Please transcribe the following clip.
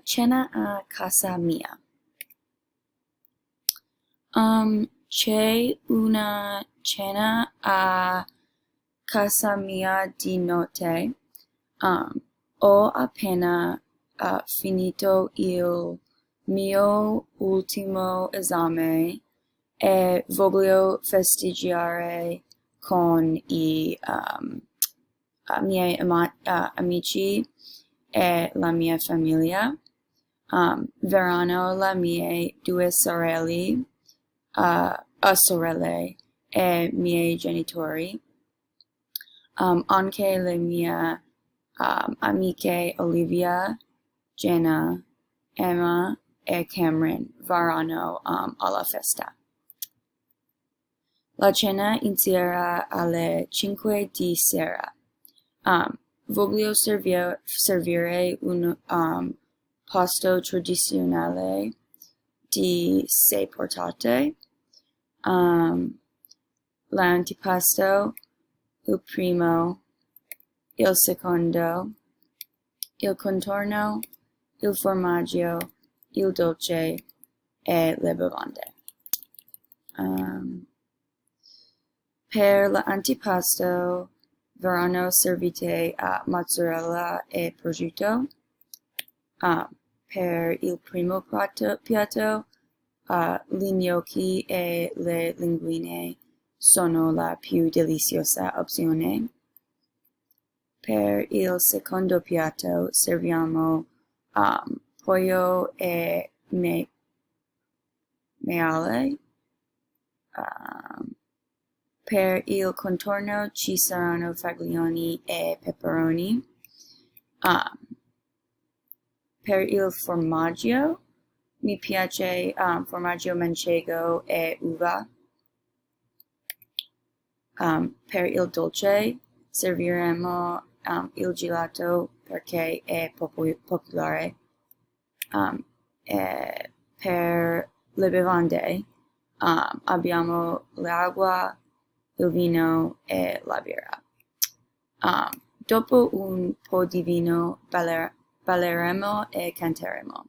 Cena a casa mia. C'è una cena a casa mia di notte. Ho appena finito il mio ultimo esame e voglio festeggiare con i miei amici e la mia famiglia. Verranno le mie due sorelle, sorelle e miei genitori. Anche le mie amiche Olivia, Jenna, Emma e Cameron verranno alla festa. La cena inizierà alle 5 di sera. Voglio servire un pasto tradizionale di 6 portate. L'antipasto, il primo, il secondo, il contorno, il formaggio, il dolce e le bevande. Per l'antipasto verranno servite mozzarella e prosciutto. Per il primo piatto, gli gnocchi e le linguine sono la più deliziosa opzione. Per il secondo piatto serviamo pollo e maiale. Per il contorno ci saranno fagioli e peperoni. Per il formaggio mi piace formaggio manchego e uva. Per il dolce serviremo il gelato perché è popolare. E per le bevande abbiamo l'acqua, il vino e la birra. Dopo un po' di vino balleremo e canteremo.